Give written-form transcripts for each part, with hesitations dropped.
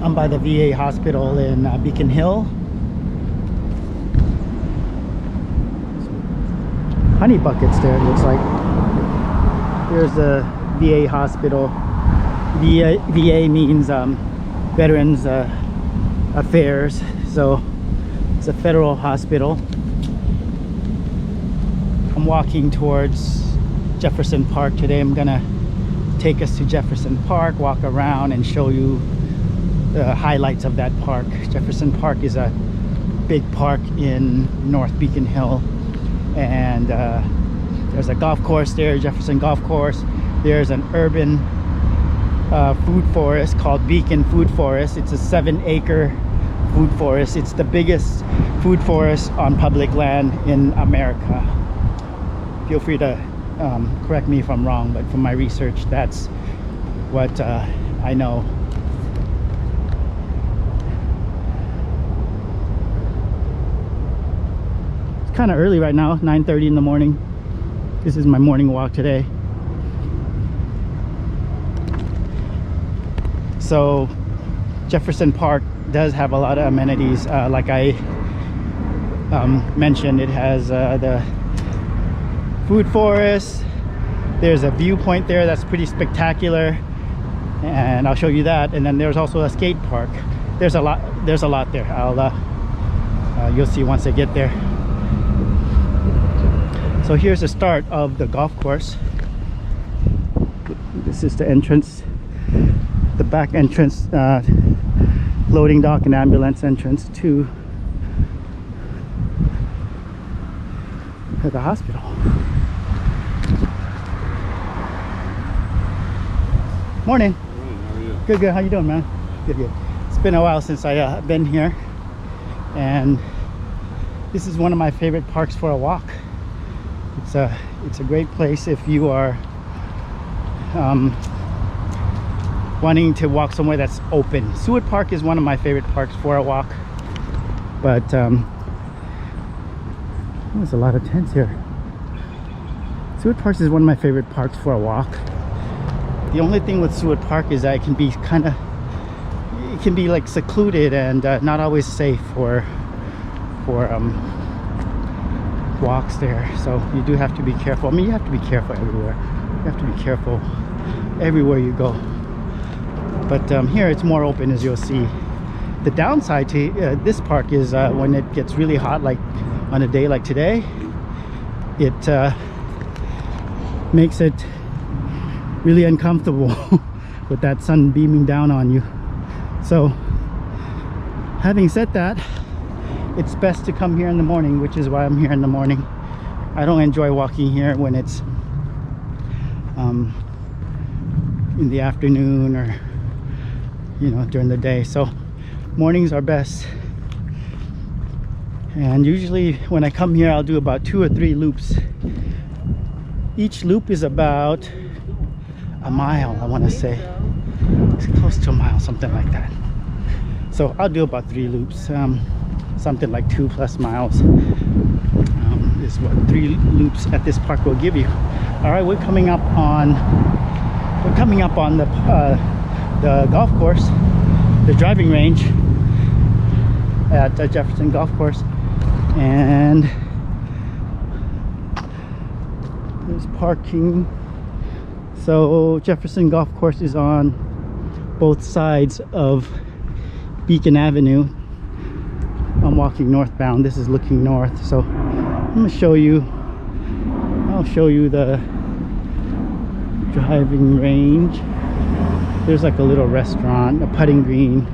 I'm by the VA hospital in Beacon Hill. Honey buckets there, it looks like. There's the VA hospital. VA means Veterans Affairs, so it's a federal hospital. I'm walking towards Jefferson Park today. I'm gonna take us to Jefferson Park, walk around and show you the highlights of that park. Jefferson Park is a big park in North Beacon Hill, and there's a golf course there, Jefferson Golf Course. There's an urban food forest called Beacon Food Forest. It's a 7-acre food forest. It's the biggest food forest on public land in America. Feel free to correct me if I'm wrong, but from my research, that's what I know. It's kind of early right now, 9:30 in the morning. This is my morning walk today. So Jefferson Park does have a lot of amenities. Like I mentioned, it has the food forest. There's a viewpoint there that's pretty spectacular, and I'll show you that. And then there's also a skate park. There's a lot there. You'll see once I get there. So here's the start of the golf course. This is the entrance, the back entrance, loading dock and ambulance entrance to the hospital. Morning. How are you? Good. How you doing, man? Good. It's been a while since I been here, and this is one of my favorite parks for a walk. It's a great place if you are wanting to walk somewhere that's open. Seward Park is one of my favorite parks for a walk, but there's a lot of tents here. Seward Park is one of my favorite parks for a walk. The only thing with Seward Park is that it can be like secluded and not always safe for walks there, so you do have to be careful. I mean, you have to be careful everywhere. You have to be careful everywhere you go, but here it's more open, as you'll see. The downside to this park is when it gets really hot, like on a day like today, it makes it really uncomfortable with that sun beaming down on you. So having said that, it's best to come here in the morning, which is why I'm here in the morning. I don't enjoy walking here when it's in the afternoon or during the day. So mornings are best, and usually when I come here I'll do about 2 or 3 loops. Each loop is about a mile, I want to say. It's close to a mile, something like that. So I'll do about 3 loops. Something like 2+ miles is what 3 loops at this park will give you. All right, we're coming up on the golf course, the driving range at Jefferson Golf Course, and there's parking. So Jefferson Golf Course is on both sides of Beacon Avenue. I'm walking northbound. This is looking north, so I'm gonna show you. I'll show you the driving range. There's like a little restaurant, a putting green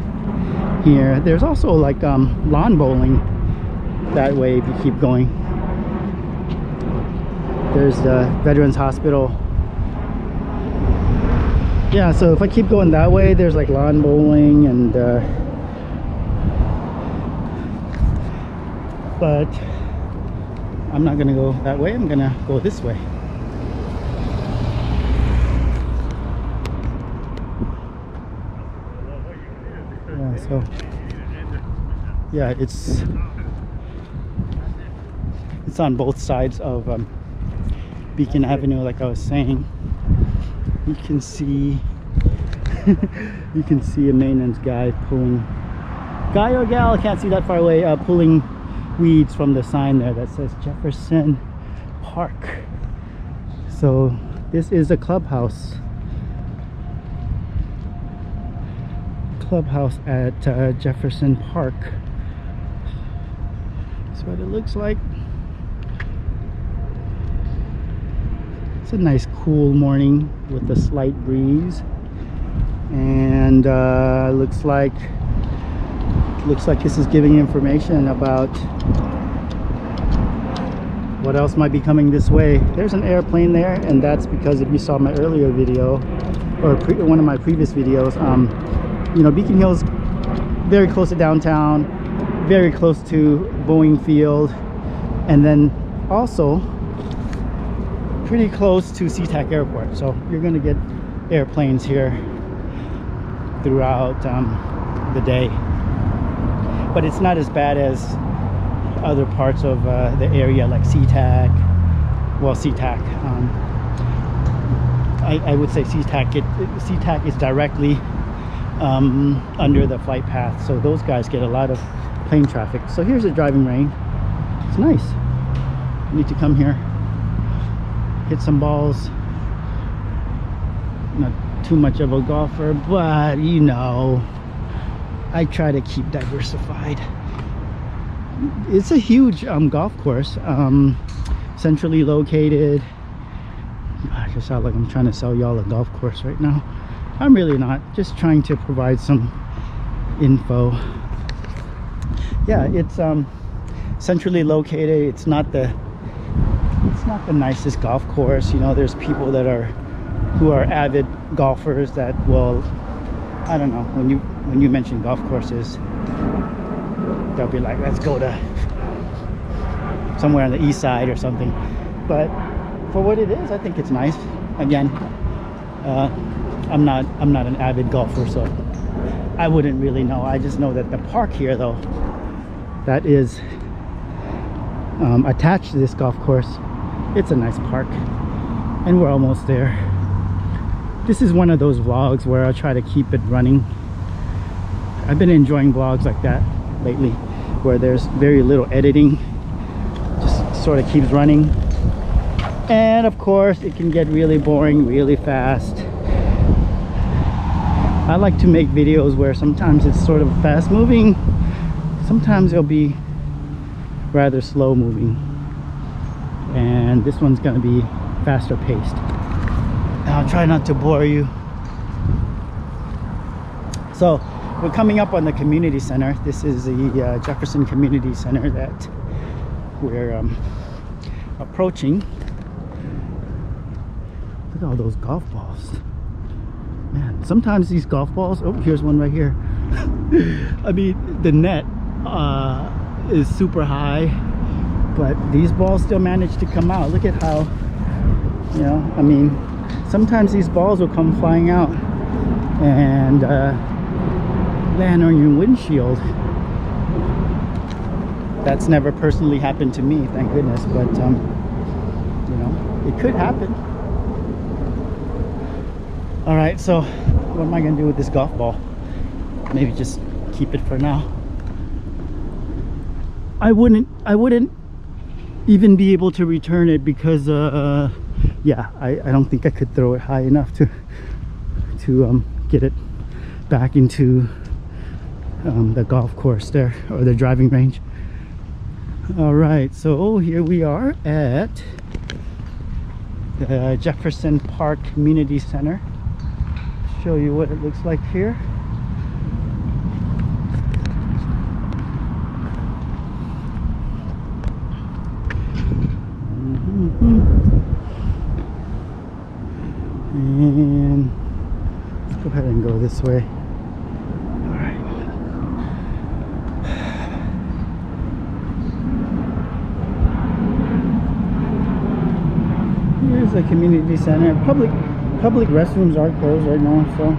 here. There's also like lawn bowling that way if you keep going. There's the Veterans Hospital. Yeah, so if I keep going that way, there's like lawn bowling and but I'm not gonna go that way. I'm gonna go this way. Yeah, so yeah, it's on both sides of Beacon Avenue, like I was saying. You can see You can see a maintenance guy pulling, guy or gal, I can't see that far away, pulling weeds from the sign there that says Jefferson Park. So this is a clubhouse at Jefferson Park. That's what it looks like. It's a nice cool morning with a slight breeze, and looks like this is giving information about what else might be coming this way. There's an airplane there, and that's because if you saw my earlier video or one of my previous videos, you know, Beacon Hill's very close to downtown, very close to Boeing Field, and then also pretty close to SeaTac Airport. So you're going to get airplanes here throughout the day, but it's not as bad as other parts of the area like SeaTac. Well, SeaTac, I would say SeaTac is directly under the flight path, so those guys get a lot of plane traffic. So here's a driving range. It's nice. You need to come here, hit some balls. Not too much of a golfer, but you know, I try to keep diversified. It's a huge golf course, centrally located. I just sound like I'm trying to sell y'all a golf course right now. I'm really not, just trying to provide some info. Yeah, it's centrally located. It's not the nicest golf course. You know, there's people who are avid golfers that will, I don't know, when you mention golf courses, they'll be like, let's go to somewhere on the east side or something. But for what it is, I think it's nice. Again, I'm not an avid golfer, so I wouldn't really know. I just know that the park here, though, that is attached to this golf course, it's a nice park, and we're almost there. This is one of those vlogs where I'll try to keep it running. I've been enjoying vlogs like that lately, where there's very little editing, just sort of keeps running. And of course it can get really boring really fast. I like to make videos where sometimes it's sort of fast moving, sometimes it'll be rather slow moving, and this one's gonna be faster paced. I'll try not to bore you. So we're coming up on the community center. This is the Jefferson Community Center that we're approaching. Look at all those golf balls. Man, sometimes these golf balls, oh, here's one right here. I mean, the net is super high, but these balls still manage to come out. Look at how, you know, I mean, sometimes these balls will come flying out and land on your windshield. That's never personally happened to me, thank goodness, but you know, it could happen. All right, so what am I gonna do with this golf ball? Maybe just keep it for now. I wouldn't even be able to return it because yeah, I don't think I could throw it high enough to get it back into the golf course there, or the driving range. All right, so here we are at the Jefferson Park Community Center. Show you what it looks like here. And let's go ahead and go this way. All right. Here's the community center. Public restrooms are closed right now, so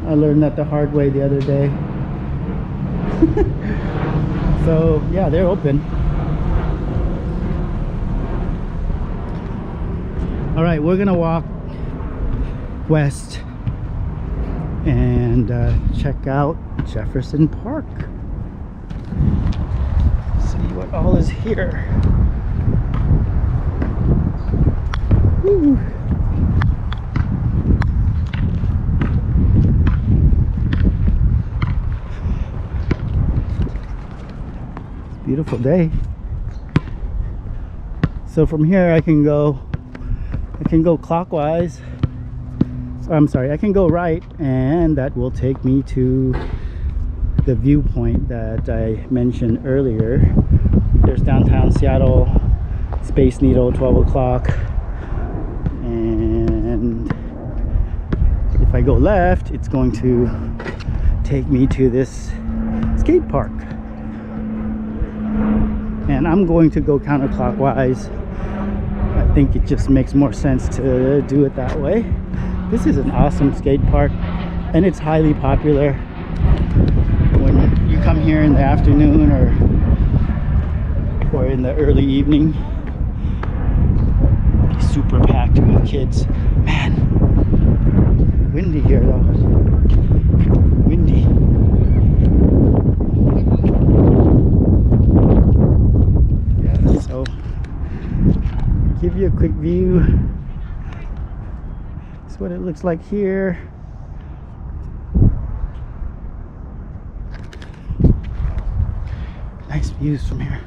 I learned that the hard way the other day. So yeah, they're open. All right, we're gonna walk west and check out Jefferson Park. See what all is here. Woo. Beautiful day. So from here I can go clockwise. I'm sorry, I can go right, and that will take me to the viewpoint that I mentioned earlier. There's downtown Seattle, Space Needle, 12 o'clock. And if I go left, it's going to take me to this skate park. And I'm going to go counterclockwise. I think it just makes more sense to do it that way. This is an awesome skate park, and it's highly popular. When you come here in the afternoon or in the early evening, it's super packed with kids. Man, windy here though. Windy. Yeah, so give you a quick view. That's what it looks like here. Nice views from here.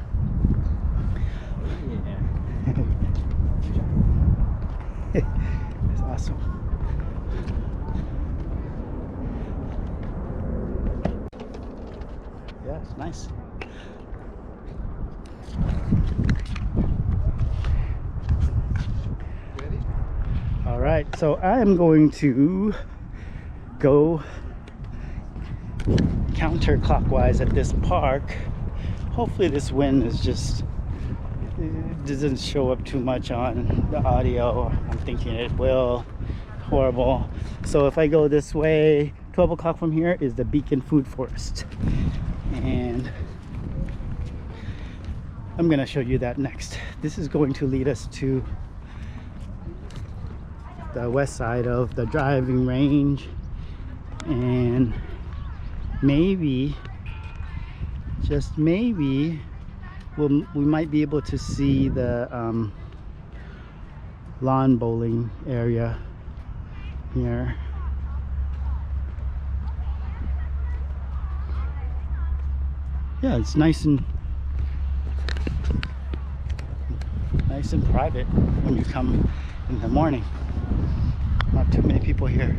Yeah. It's awesome. Yeah, it's nice. All right, so I am going to go counterclockwise at this park. Hopefully this wind is just, it doesn't show up too much on the audio. I'm thinking it will. Horrible. So if I go this way, 12 o'clock from here is the Beacon Food Forest. And I'm gonna show you that next. This is going to lead us to the west side of the driving range, and maybe, just maybe, we might be able to see the lawn bowling area here. Yeah, it's nice and private when you come in the morning. Not too many people here.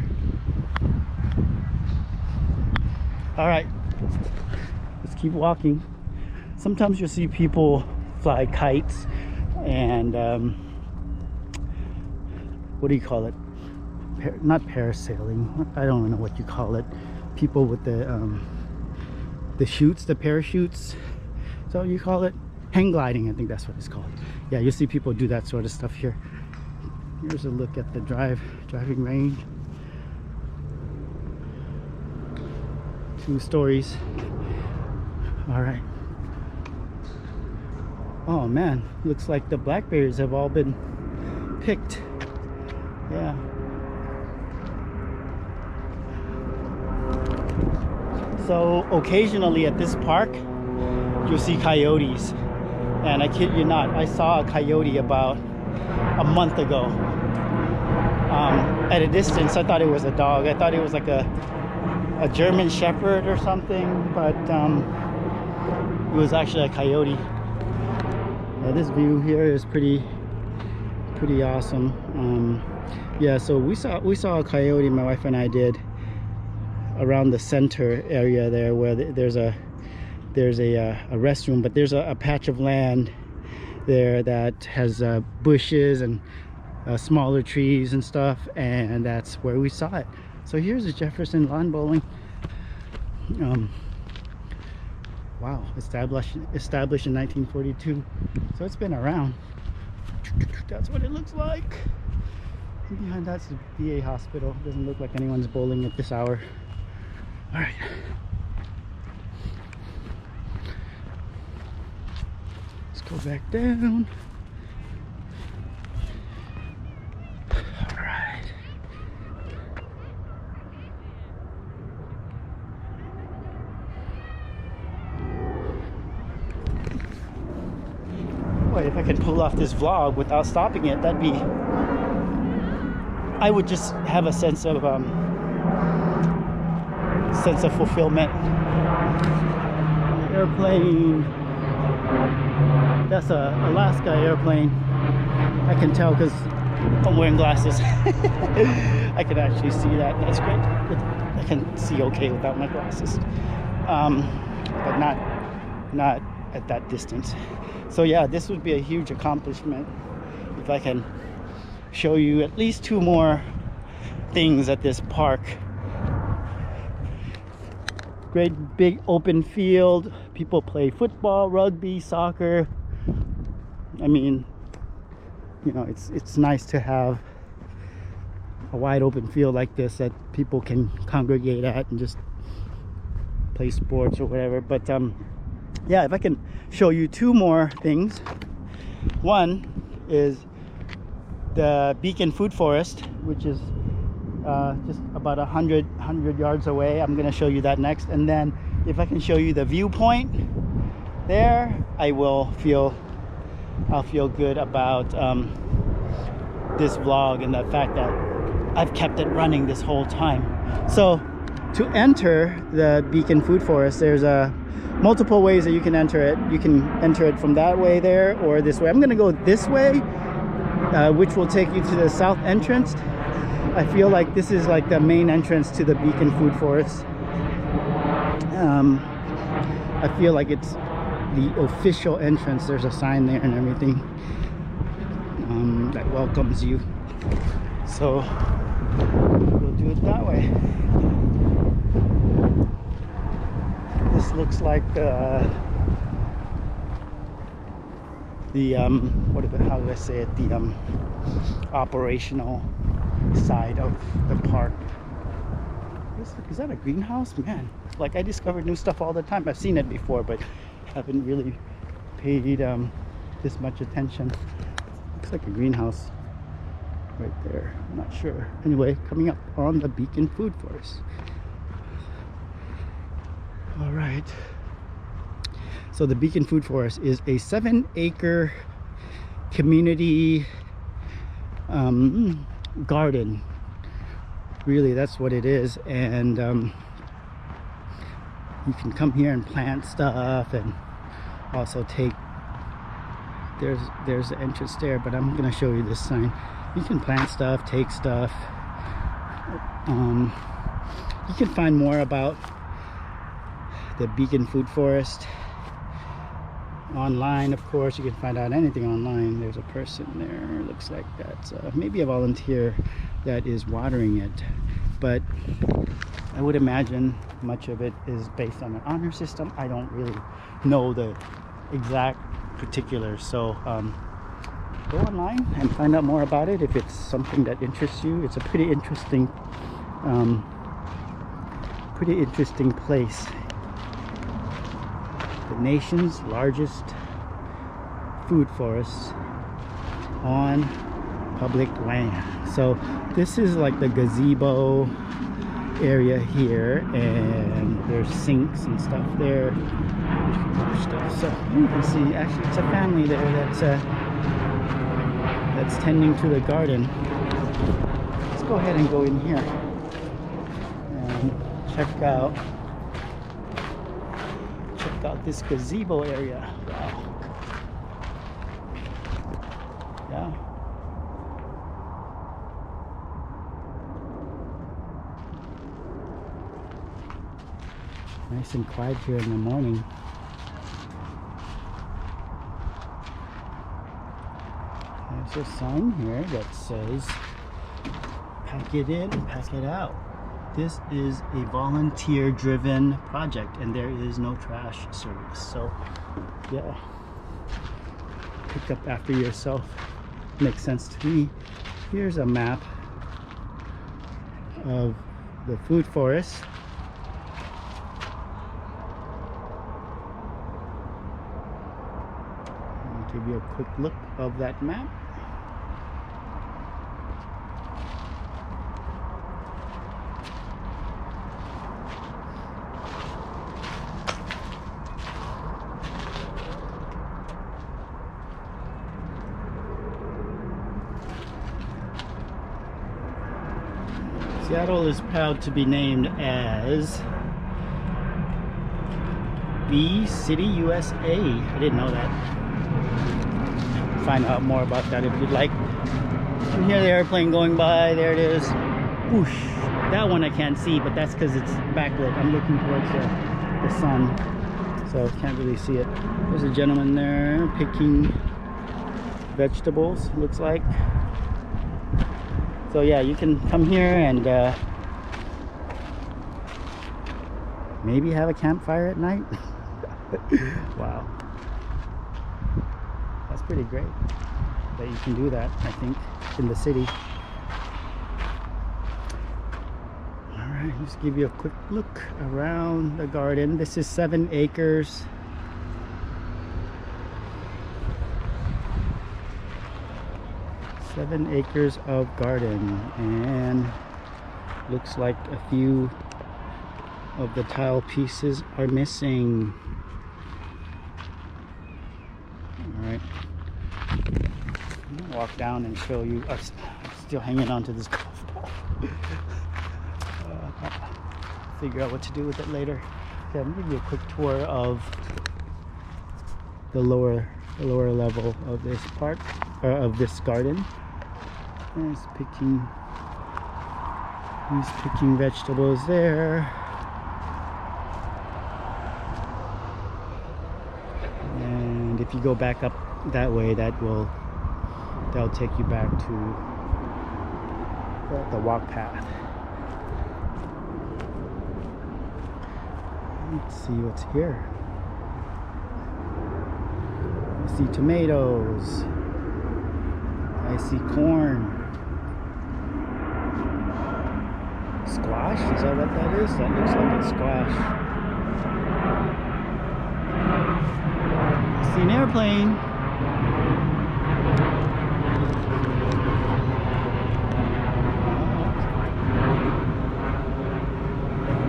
All right, let's keep walking. Sometimes you'll see people fly kites and what do you call it? Not parasailing. I don't know what you call it. People with the chutes, the parachutes. Is that what you call it? Hang gliding, I think that's what it's called. Yeah, you'll see people do that sort of stuff here. Here's a look at the driving range. 2 stories. All right. Oh man, looks like the blackberries have all been picked. Yeah. So occasionally at this park, you'll see coyotes. And I kid you not, I saw a coyote about a month ago. At a distance, I thought it was a dog. I thought it was like a German Shepherd or something, but it was actually a coyote. Yeah, this view here is pretty awesome. Yeah, so we saw a coyote, my wife and I did, around the center area there, where there's a restroom, but there's a patch of land there that has bushes and smaller trees and stuff, and that's where we saw it. So here's the Jefferson lawn bowling. Wow, established in 1942, so it's been around. That's what it looks like. And behind that's the VA hospital. Doesn't look like anyone's bowling at this hour. All right. Let's go back down. All right. if I can pull off this vlog without stopping it, that'd be, I would just have a sense of fulfillment. Airplane. That's a Alaska airplane. I can tell because I'm wearing glasses. I can actually see that. That's great. I can see okay without my glasses, but not at that distance. So yeah, this would be a huge accomplishment if I can show you at least 2 more things at this park. Great big open field. People play football, rugby, soccer. I mean, you know, it's nice to have a wide open field like this that people can congregate at and just play sports or whatever. But yeah, if I can show you 2 more things. One is the Beacon Food Forest, which is just about 100 yards away. I'm gonna show you that next, and then if I can show you the viewpoint there, I'll feel good about this vlog and the fact that I've kept it running this whole time. So to enter the Beacon Food Forest, there's multiple ways that you can enter it. You can enter it from that way there or this way. I'm gonna go this way, which will take you to the south entrance. I feel like this is like the main entrance to the Beacon Food Forest. I feel like it's the official entrance. There's a sign there and everything that welcomes you. So we'll do it that way. This looks like how do I say it? The operational side of the park. Is that a greenhouse? Man, like I discover new stuff all the time. I've seen it before, but haven't really paid this much attention. Looks like a greenhouse right there. I'm not sure. Anyway, coming up on the Beacon Food Forest. All right. So the Beacon Food Forest is a 7-acre community garden. Really, that's what it is. And you can come here and plant stuff and also take, there's the entrance there, but I'm gonna show you this sign. You can plant stuff, take stuff. You can find more about the Beacon Food Forest online, of course. You can find out anything online. There's a person there, looks like that's maybe a volunteer that is watering it, but I would imagine much of it is based on an honor system. I don't really know the exact particulars, so go online and find out more about it if it's something that interests you. It's a pretty interesting place. The nation's largest food forest on public land. So this is like the gazebo area here, and there's sinks and stuff there. So you can see actually it's a family there that's tending to the garden. Let's go ahead and go in here and check out this gazebo area. Wow. Yeah. Nice and quiet here in the morning. There's a sign here that says pack it in, pack it out. This is a volunteer-driven project, and there is no trash service. So, yeah, pick up after yourself. Makes sense to me. Here's a map of the food forest. I'll give you a quick look of that map. Seattle is proud to be named as Bee City, USA. I didn't know that. Find out more about that if you'd like. You can hear the airplane going by. There it is. Whoosh. That one I can't see, but that's because it's backlit. I'm looking towards the sun, so can't really see it. There's a gentleman there picking vegetables, looks like. So yeah, you can come here and maybe have a campfire at night. Wow, that's pretty great that you can do that, I think, in the city. All right, just give you a quick look around the garden. This is 7 acres. Seven acres of garden, and looks like a few of the tile pieces are missing. Alright, walk down and show you. I'm still hanging on to this golf ball. Figure out what to do with it later. Okay, I'm gonna give you a quick tour of the lower level of this park, or of this garden. He's picking vegetables there. And if you go back up that way, that'll take you back to the walk path. Let's see what's here. I see tomatoes. I see corn. Squash? Is that what that is? That looks like it's squash. I see an airplane.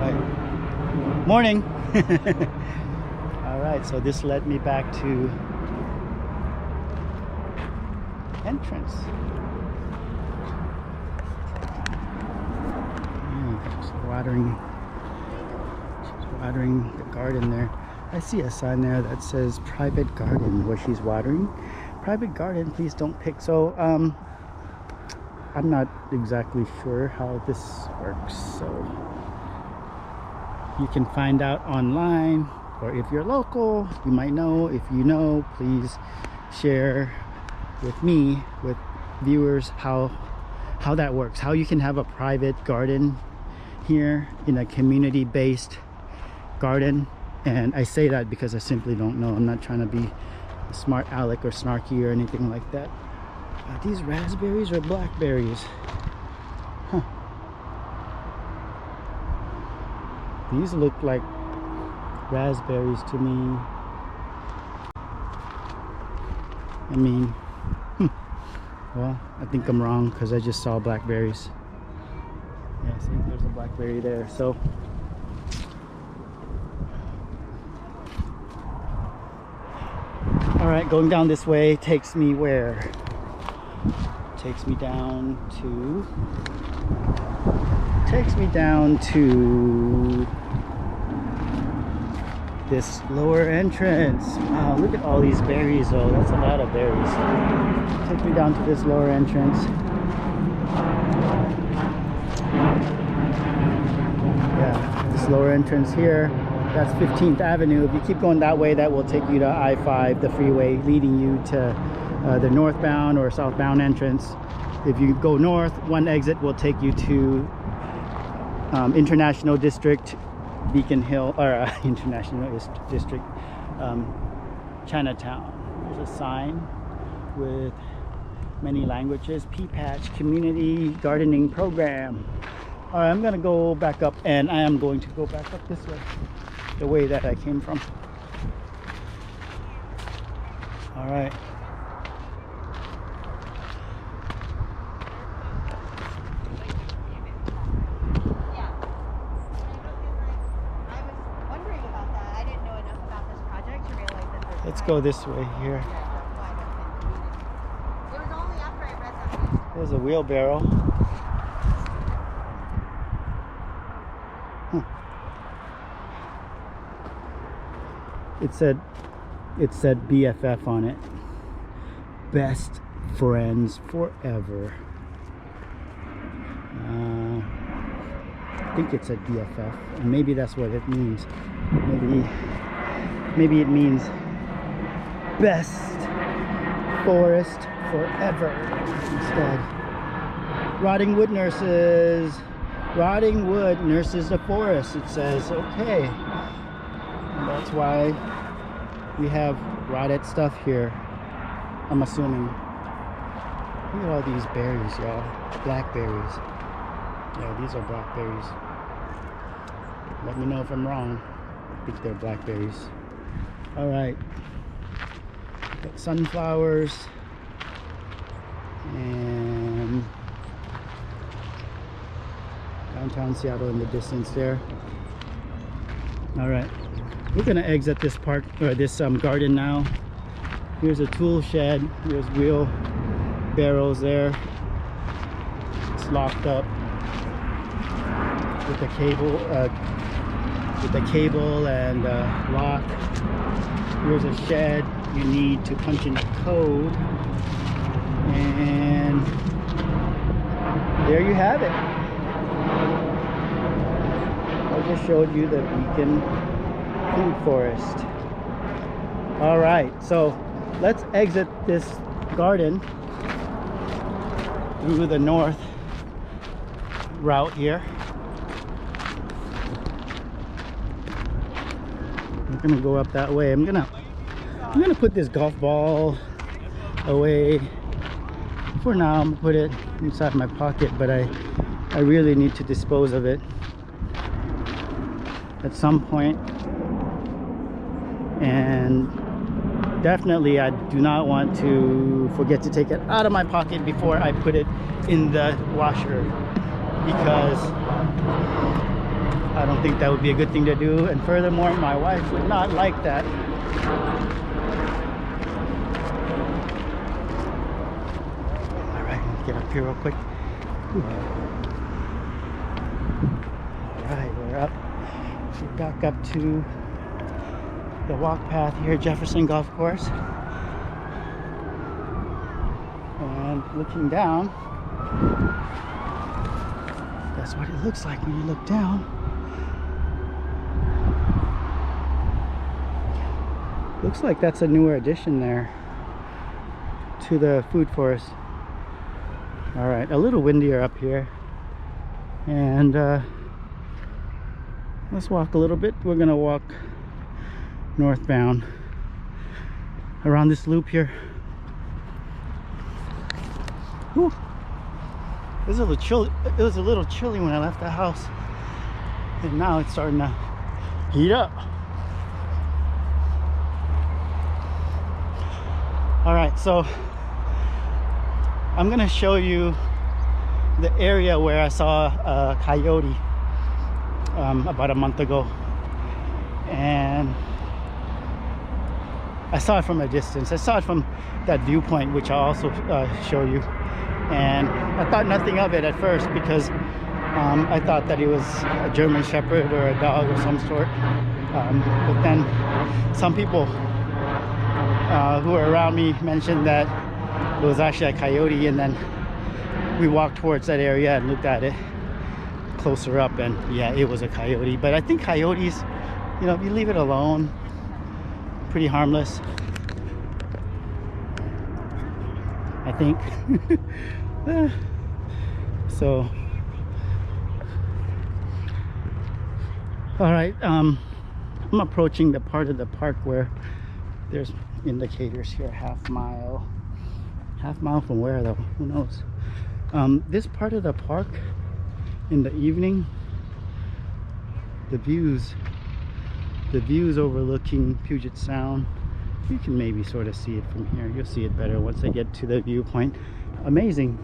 Right. Morning. All right, so this led me back to entrance. She's watering the garden there. I see a sign there that says private garden where she's watering. Private garden, please don't pick. So I'm not exactly sure how this works, so you can find out online, or if you're local, you might know. If you know, please share with me, with viewers, how that works, how you can have a private garden here in a community-based garden. And I say that because I simply don't know. I'm not trying to be a smart aleck or snarky or anything like that. Are these raspberries or blackberries? Huh. These look like raspberries to me. I mean, well, I think I'm wrong because I just saw blackberries. Yeah, see, there's a blackberry there. So all right, going down this way takes me where? Takes me down to this lower entrance. Wow, look at all these berries though. That's a lot of berries. Take me down to this lower entrance. Yeah, this lower entrance here. That's 15th Avenue. If you keep going that way, that will take you to I-5, the freeway, leading you to the northbound or southbound entrance. If you go north, one exit will take you to International District, Beacon Hill, or International District, Chinatown. There's a sign with many languages. Pea Patch Community Gardening Program. All right, I'm gonna go back up, and I am going to go back up this way, the way that I came from. All right. Let's go this way here. There's a wheelbarrow. It said BFF on it. Best friends forever. I think it said BFF, and maybe that's what it means. Maybe it means best forest forever instead. Rotting wood nurses the forest, it says. Okay, and that's why we have rotted stuff here, I'm assuming. Look at all these berries, y'all. Blackberries. Yeah, these are blackberries. Let me know if I'm wrong. I think they're blackberries. Alright. Got sunflowers. And downtown Seattle in the distance there. Alright. We're gonna exit this park, or this garden now. Here's a tool shed. There's wheel barrels there. It's locked up with the cable and lock. Here's a shed. You need to punch in a code, and there you have it. I just showed you the Beacon Food Forest. All right, so let's exit this garden through the north route here. We're gonna go up that way. I'm gonna put this golf ball away for now. I'm gonna put it inside my pocket, but I really need to dispose of it at some point. And definitely I do not want to forget to take it out of my pocket before I put it in the washer, because I don't think that would be a good thing to do, and furthermore my wife would not like that. Alright, let's get up here real quick. Alright, we're up. We're back up to the walk path here, Jefferson Golf Course. And looking down, that's what it looks like when you look down. Looks like that's a newer addition there to the food forest. All right, a little windier up here, and let's walk a little bit. We're gonna walk northbound around this loop here. Whew. It was a little chilly when I left the house, and now it's starting to heat up. All right, so I'm gonna show you the area where I saw a coyote about a month ago, and I saw it from a distance. I saw it from that viewpoint, which I'll also show you. And I thought nothing of it at first, because I thought that it was a German Shepherd or a dog of some sort. But then some people who were around me mentioned that it was actually a coyote, and then we walked towards that area and looked at it closer up, and yeah, it was a coyote. But I think coyotes, you know, if you leave it alone, pretty harmless, I think. So all right, I'm approaching the part of the park where there's indicators here. Half mile from where though? Who knows? This part of the park, in the evening, the views overlooking Puget Sound, you can maybe sort of see it from here. You'll see it better once I get to the viewpoint. Amazing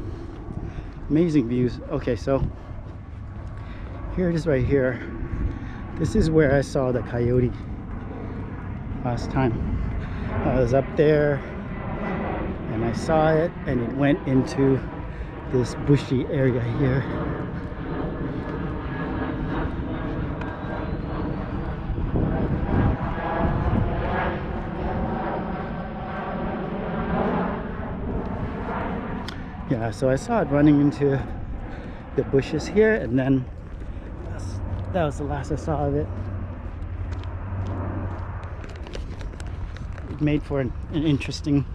views. Okay, so here it is right here. This is where I saw the coyote last time. I was up there and I saw it, and it went into this bushy area here. Yeah, so I saw it running into the bushes here, and then that was the last I saw of it. It made for an interesting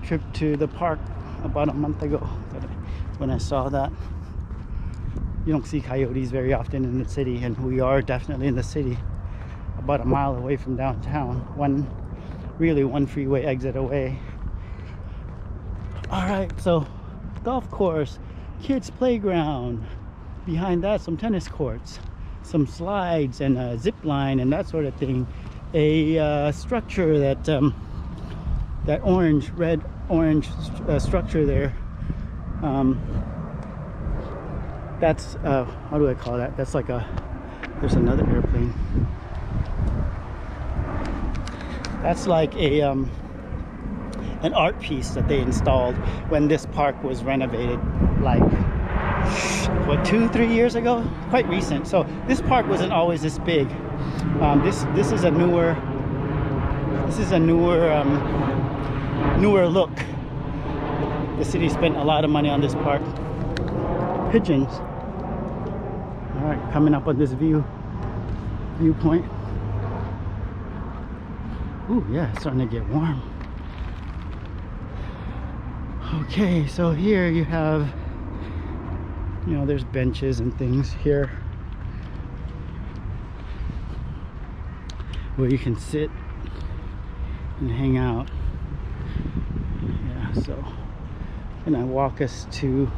trip to the park about a month ago when I saw that. You don't see coyotes very often in the city, and we are definitely in the city, about a mile away from downtown, one freeway exit away. All right, so golf course, kids playground, behind that some tennis courts, some slides and a zip line and that sort of thing. A structure that that red orange structure there, that's how do I call that? That's like there's another airplane. That's like an art piece that they installed when this park was renovated, like what, 2-3 years ago? Quite recent. So this park wasn't always this big. This is a newer look. The city spent a lot of money on this park. Pigeons. All right, coming up on this viewpoint. Ooh, yeah, it's starting to get warm. Okay, so here you have, there's benches and things here where you can sit and hang out. Yeah, so and I walk us to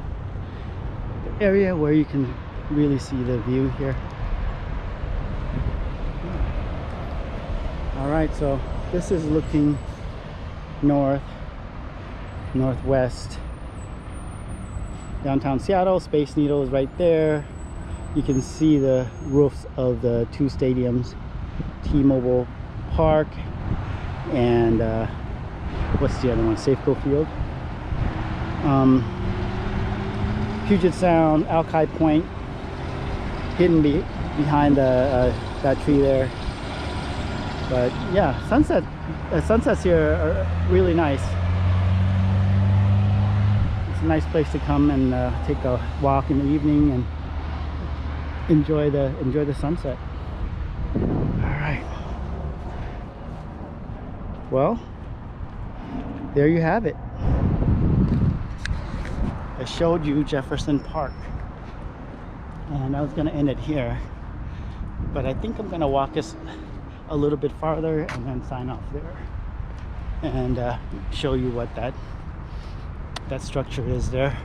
the area where you can really see the view here. All right, so this is looking northwest. Downtown Seattle. Space Needle is right there. You can see the roofs of the two stadiums, T-Mobile Park and what's the other one? Safeco Field. Puget Sound, Alki Point, hidden behind that tree there. But yeah, sunsets here are really nice. It's a nice place to come and take a walk in the evening and enjoy the sunset. All right. Well, there you have it. I showed you Jefferson Park, and I was going to end it here, but I think I'm going to walk us a little bit farther and then sign off there and show you what that structure is there,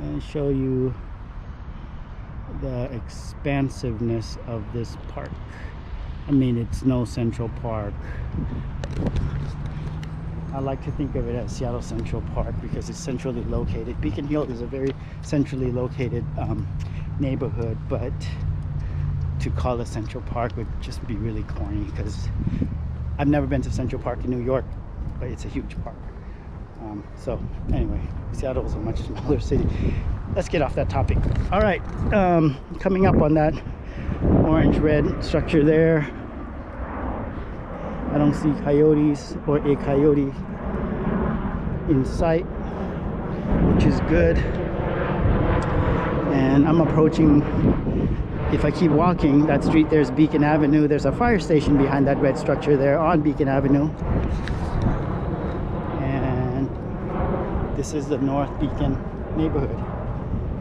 and show you the expansiveness of this park. I mean, it's no Central Park. I like to think of it as Seattle Central Park because it's centrally located. Beacon Hill is a very centrally located neighborhood, but to call it Central Park would just be really corny because I've never been to Central Park in New York, but it's a huge park. So anyway, Seattle is a much smaller city. Let's get off that topic. All right, coming up on that orange-red structure there, I don't see coyotes or a coyote in sight, which is good. And I'm approaching, if I keep walking, that street there's Beacon Avenue. There's a fire station behind that red structure there on Beacon Avenue. And this is the North Beacon neighborhood.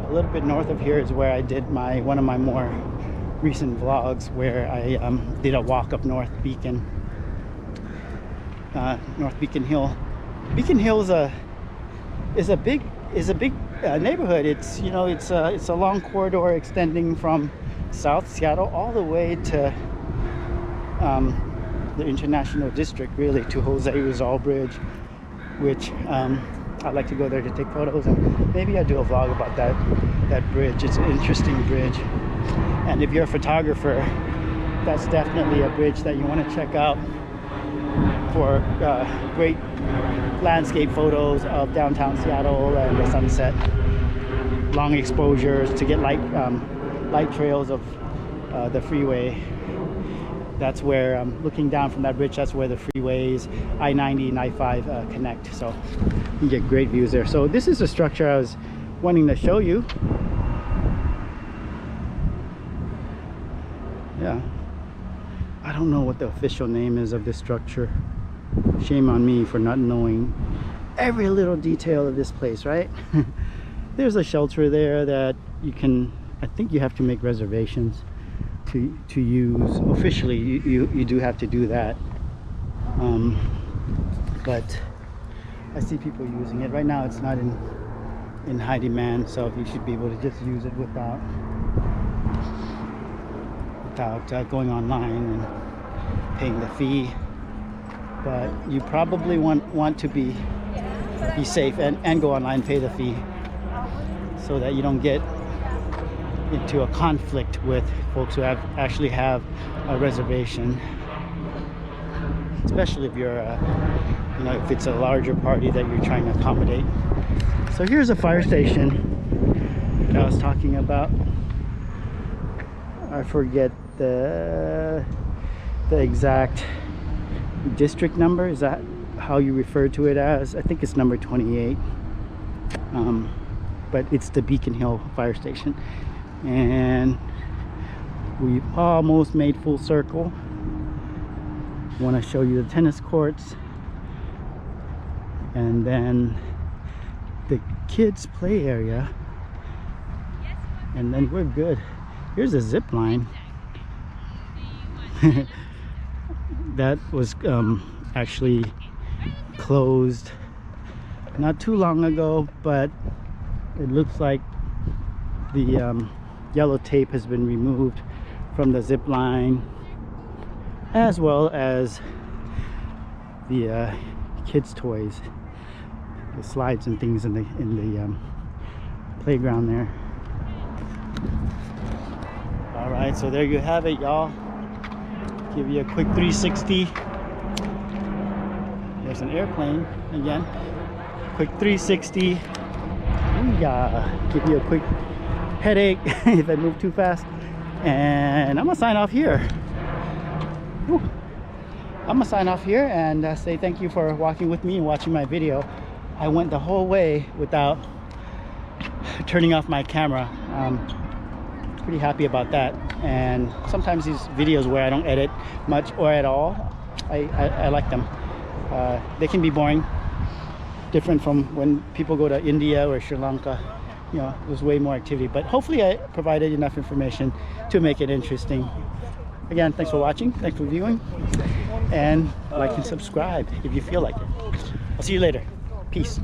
A little bit north of here is where I did one of my more recent vlogs, where I did a walk up North Beacon. North Beacon Hill. Beacon Hill is a big neighborhood. It's it's a long corridor extending from South Seattle all the way to the International District, really, to Jose Rizal Bridge, which I like to go there to take photos, and maybe I'll do a vlog about that bridge. It's an interesting bridge, and if you're a photographer, that's definitely a bridge that you want to check out for great landscape photos of downtown Seattle and the sunset. Long exposures to get light trails of the freeway. That's where, looking down from that bridge, that's where the freeways, I-90 and I-5 connect. So you get great views there. So this is the structure I was wanting to show you. Yeah, I don't know what the official name is of this structure. Shame on me for not knowing every little detail of this place, right? There's a shelter there that you can, I think you have to make reservations to use. Officially you do have to do that, but I see people using it right now. It's not in high demand, so you should be able to just use it without going online and paying the fee. But you probably want to be safe and go online, pay the fee, so that you don't get into a conflict with folks who actually have a reservation, especially if you're you know, if it's a larger party that you're trying to accommodate. So here's a fire station that I was talking about. I forget the exact district number. Is that how you refer to it as? I think it's number 28, but it's the Beacon Hill Fire Station. And we've almost made full circle. I want to show you the tennis courts and then the kids play area, and then we're good. Here's a zip line that was actually closed not too long ago, but it looks like the yellow tape has been removed from the zip line, as well as the kids' toys, the slides and things in the playground there. All right, so there you have it, y'all. Give you a quick 360. There's an airplane again. Quick 360. Give you a quick headache if I move too fast. And I'm gonna sign off here. Whew. I'm gonna sign off here and say thank you for walking with me and watching my video. I went the whole way without turning off my camera. Pretty happy about that. And sometimes these videos where I don't edit much or at all, I like them. They can be boring, different from when people go to India or Sri Lanka. You know, there's way more activity, but hopefully I provided enough information to make it interesting. Again, thanks for watching, thanks for viewing, and like and subscribe if you feel like it. I'll see you later. Peace.